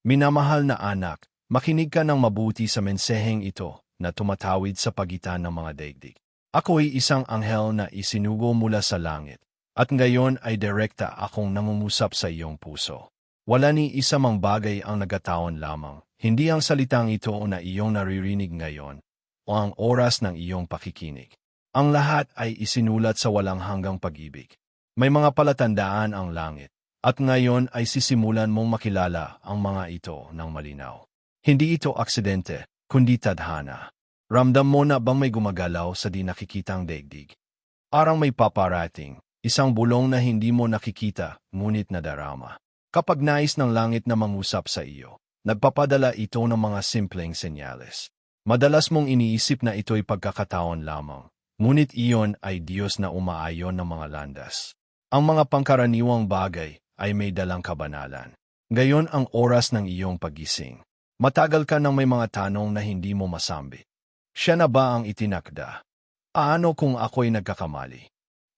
Minamahal na anak, makinig ka ng mabuti sa mensaheng ito na tumatawid sa pagitan ng mga daigdig. Ako'y isang anghel na isinugo mula sa langit, at ngayon ay direkta akong nangungusap sa iyong puso. Wala ni isa mang bagay ang nagkataon lamang, hindi ang salitang ito na iyong naririnig ngayon, o ang oras ng iyong pakikinig. Ang lahat ay isinulat sa walang hanggang pag-ibig. May mga palatandaan ang langit, at ngayon ay sisimulan mong makilala ang mga ito ng malinaw. Hindi ito aksidente, kundi tadhana. Ramdam mo na bang may gumagalaw sa di nakikitang daigdig? Parang may paparating, isang bulong na hindi mo nakikita, ngunit nadarama. Kapag nais ng langit na mangusap sa iyo, nagpapadala ito ng mga simpleng senyales. Madalas mong iniisip na ito'y pagkakataon lamang, ngunit iyon ay Diyos na umaayon ng mga landas. Ang mga pangkaraniwang bagay ay may dalang kabanalan. Ngayon ang oras ng iyong pagising. Matagal ka nang may mga tanong na hindi mo masambi. Siya na ba ang itinakda? Paano kung ako'y nagkakamali?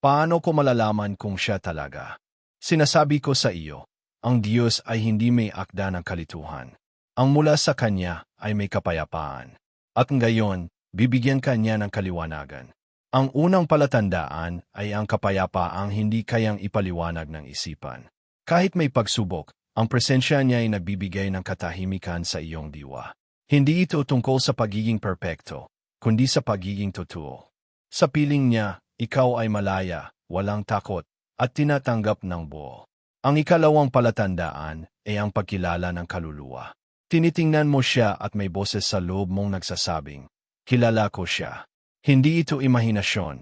Paano ko malalaman kung siya talaga? Sinasabi ko sa iyo, ang Diyos ay hindi may akda ng kalituhan. Ang mula sa Kanya ay may kapayapaan. At ngayon, bibigyan ka niya ng kaliwanagan. Ang unang palatandaan ay ang kapayapaang hindi kayang ipaliwanag ng isipan. Kahit may pagsubok, ang presensya niya ay nagbibigay ng katahimikan sa iyong diwa. Hindi ito tungkol sa pagiging perpekto, kundi sa pagiging totoo. Sa piling niya, ikaw ay malaya, walang takot, at tinatanggap ng buo. Ang ikalawang palatandaan ay ang pagkilala ng kaluluwa. Tinitingnan mo siya at may boses sa loob mong nagsasabing, kilala ko siya. Hindi ito imahinasyon,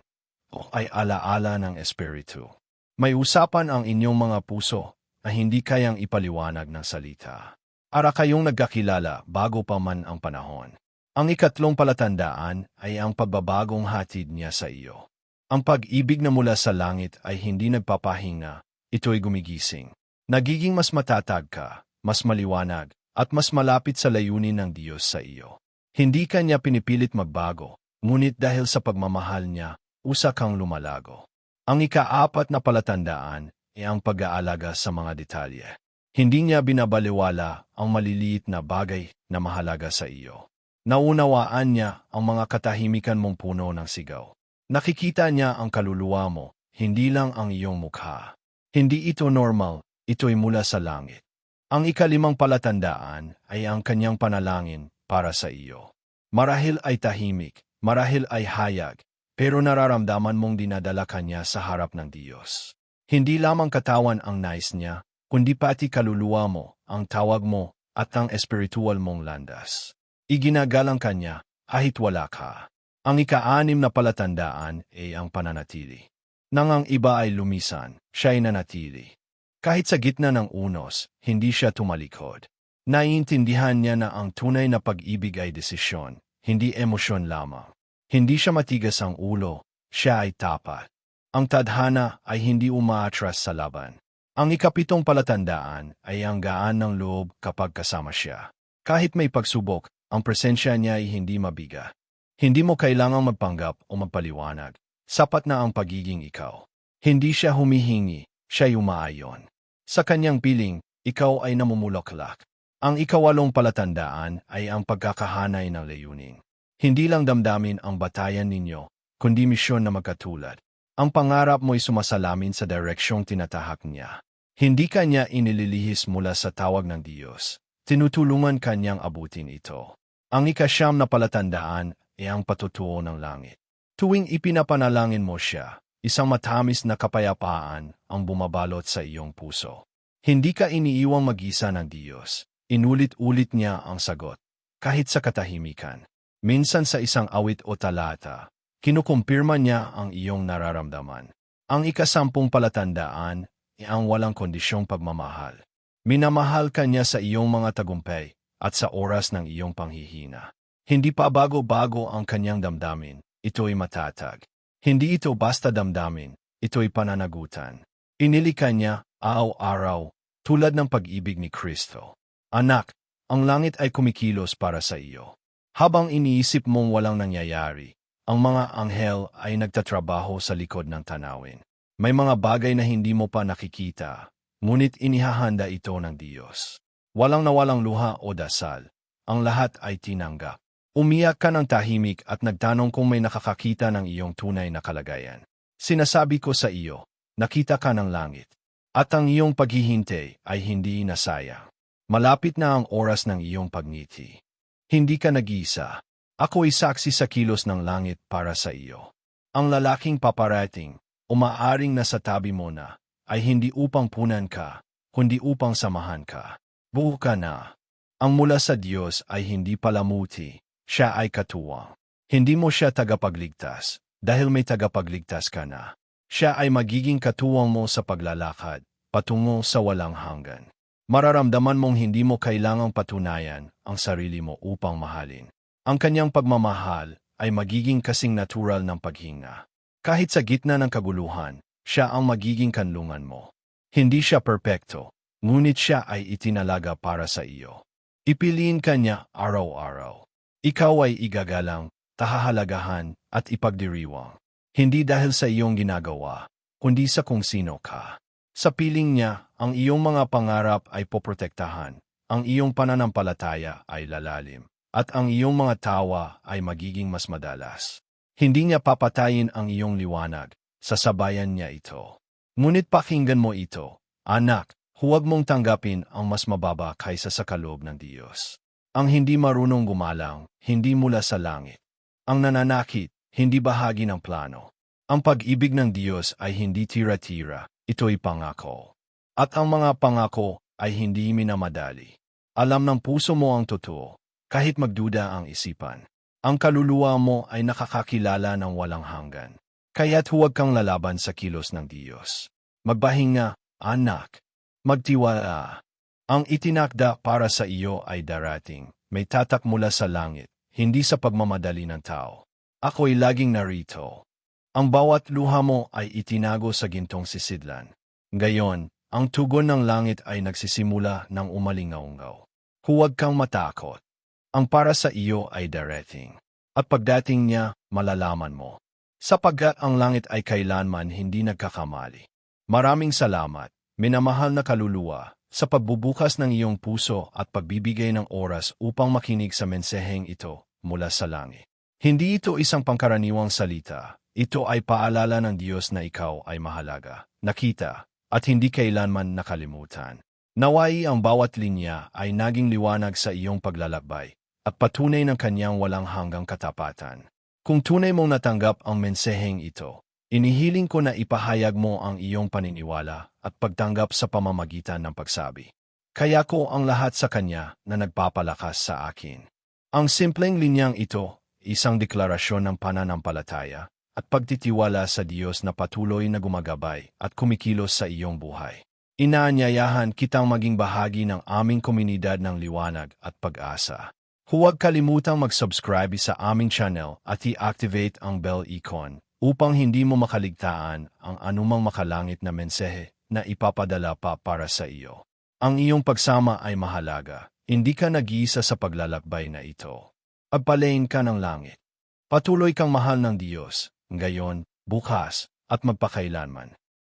o ay alaala ng espiritu. May usapan ang inyong mga puso na hindi kayang ipaliwanag ng salita. Para kayong nagkakilala bago pa man ang panahon. Ang ikatlong palatandaan ay ang pagbabagong hatid niya sa iyo. Ang pag-ibig na mula sa langit ay hindi nagpapahinga, ito'y gumigising. Nagiging mas matatag ka, mas maliwanag, at mas malapit sa layunin ng Diyos sa iyo. Hindi ka niya pinipilit magbago, ngunit dahil sa pagmamahal niya, usa kang lumalago. Ang ikaapat na palatandaan ay ang pag-aalaga sa mga detalye. Hindi niya binabaliwala ang maliliit na bagay na mahalaga sa iyo. Naunawaan niya ang mga katahimikan mong puno ng sigaw. Nakikita niya ang kaluluwa mo, hindi lang ang iyong mukha. Hindi ito normal, ito'y mula sa langit. Ang ikalimang palatandaan ay ang kanyang panalangin para sa iyo. Marahil ay tahimik, marahil ay hayag, pero nararamdaman mong dinadala kanya sa harap ng Diyos. Hindi lamang katawan ang nais niya, kundi pati kaluluwa mo, ang tawag mo, at ang espiritual mong landas. Iginagalang kanya, kahit wala ka. Ang ika-6 na palatandaan ay ang pananatili. Nang ang iba ay lumisan, siya'y nanatili. Kahit sa gitna ng unos, hindi siya tumalikod. Naiintindihan niya na ang tunay na pag-ibig ay desisyon, hindi emosyon lamang. Hindi siya matigas ang ulo, siya ay tapat. Ang tadhana ay hindi umaatras sa laban. Ang ika-7 palatandaan ay ang gaan ng loob kapag kasama siya. Kahit may pagsubok, ang presensya niya ay hindi mabigat. Hindi mo kailangang magpanggap o magpaliwanag. Sapat na ang pagiging ikaw. Hindi siya humihingi, siya'y umaayon. Sa kanyang piling, ikaw ay namumulaklak. Ang ika-8 palatandaan ay ang pagkakahanay ng layunin. Hindi lang damdamin ang batayan ninyo, kundi misyon na magkatulad. Ang pangarap mo'y sumasalamin sa direksyong tinatahak niya. Hindi kanya inililihis mula sa tawag ng Diyos. Tinutulungan kanyang abutin ito. Ang ika-9 na palatandaan ay ang patutuo ng langit. Tuwing ipinapanalangin mo siya, isang matamis na kapayapaan ang bumabalot sa iyong puso. Hindi ka iniiwang mag-isa ng Diyos. Inulit-ulit niya ang sagot, kahit sa katahimikan. Minsan sa isang awit o talata, kinukumpirma niya ang iyong nararamdaman. Ang ika-10 palatandaan ay ang walang kondisyong pagmamahal. Minamahal ka niya sa iyong mga tagumpay at sa oras ng iyong panghihina. Hindi pa bago-bago ang kanyang damdamin, ito'y matatag. Hindi ito basta damdamin, ito'y pananagutan. Inilika niya, araw-araw, tulad ng pag-ibig ni Kristo. Anak, ang langit ay kumikilos para sa iyo. Habang iniisip mong walang nangyayari, ang mga anghel ay nagtatrabaho sa likod ng tanawin. May mga bagay na hindi mo pa nakikita, ngunit inihahanda ito ng Diyos. Walang nawalang luha o dasal. Ang lahat ay tinanggap. Umiyak ka ng tahimik at nagtanong kung may nakakakita ng iyong tunay na kalagayan. Sinasabi ko sa iyo, nakita ka ng langit. At ang iyong paghihintay ay hindi nasayang. Malapit na ang oras ng iyong pagngiti. Hindi ka nag-iisa. Ako'y saksi sa kilos ng langit para sa iyo. Ang lalaking paparating, umaaring nasa tabi mo na, ay hindi upang punan ka, kundi upang samahan ka. Buo ka na. Ang mula sa Diyos ay hindi palamuti, siya ay katuwang. Hindi mo siya tagapagligtas, dahil may tagapagligtas ka na. Siya ay magiging katuwang mo sa paglalakad, patungo sa walang hanggan. Mararamdaman mong hindi mo kailangang patunayan ang sarili mo upang mahalin. Ang kanyang pagmamahal ay magiging kasing natural ng paghinga. Kahit sa gitna ng kaguluhan, siya ang magiging kanlungan mo. Hindi siya perpekto, ngunit siya ay itinalaga para sa iyo. Ipiliin ka niya araw-araw. Ikaw ay igagalang, tahahalagahan, at ipagdiriwang. Hindi dahil sa iyong ginagawa, kundi sa kung sino ka. Sa piling niya, ang iyong mga pangarap ay poprotektahan, ang iyong pananampalataya ay lalalim, at ang iyong mga tawa ay magiging mas madalas. Hindi niya papatayin ang iyong liwanag, sasabayan niya ito. Ngunit pakinggan mo ito, anak. Huwag mong tanggapin ang mas mababa kaysa sa kaloob ng Diyos. Ang hindi marunong gumalang, hindi mula sa langit. Ang nananakit, hindi bahagi ng plano. Ang pag-ibig ng Diyos ay hindi tira-tira, ito'y pangako. At ang mga pangako ay hindi minamadali. Alam ng puso mo ang totoo, kahit magduda ang isipan. Ang kaluluwa mo ay nakakakilala ng walang hanggan. Kaya't huwag kang lalaban sa kilos ng Diyos. Magbahinga, anak. Magtiwala. Ang itinakda para sa iyo ay darating, may tatak mula sa langit, hindi sa pagmamadali ng tao. Ako'y laging narito. Ang bawat luha mo ay itinago sa gintong sisidlan. Ngayon, ang tugon ng langit ay nagsisimula ng umalingaungaw. Huwag kang matakot. Ang para sa iyo ay darating. At pagdating niya, malalaman mo. Sapagkat ang langit ay kailanman hindi nagkakamali. Maraming salamat. Minamahal na kaluluwa, sa pagbubukas ng iyong puso at pagbibigay ng oras upang makinig sa mensaheng ito mula sa langit. Hindi ito isang pangkaraniwang salita, ito ay paalala ng Diyos na ikaw ay mahalaga, nakita, at hindi kailanman nakalimutan. Nawai ang bawat linya ay naging liwanag sa iyong paglalakbay, at patunay ng kanyang walang hanggang katapatan. Kung tunay mong natanggap ang mensaheng ito, inihiling ko na ipahayag mo ang iyong paniniwala at pagtanggap sa pamamagitan ng pagsabi. Kaya ko ang lahat sa kanya na nagpapalakas sa akin. Ang simpleng linyang ito, isang deklarasyon ng pananampalataya at pagtitiwala sa Diyos na patuloy na gumagabay at kumikilos sa iyong buhay. Inaanyayahan kitang maging bahagi ng aming komunidad ng liwanag at pag-asa. Huwag kalimutang mag-subscribe sa aming channel at i-activate ang bell icon upang hindi mo makaligtaan ang anumang makalangit na mensahe na ipapadala pa para sa iyo. Ang iyong pagsama ay mahalaga, hindi ka nag-iisa sa paglalakbay na ito. Pagpalain ka ng langit. Patuloy kang mahal ng Diyos, ngayon, bukas, at magpakailanman.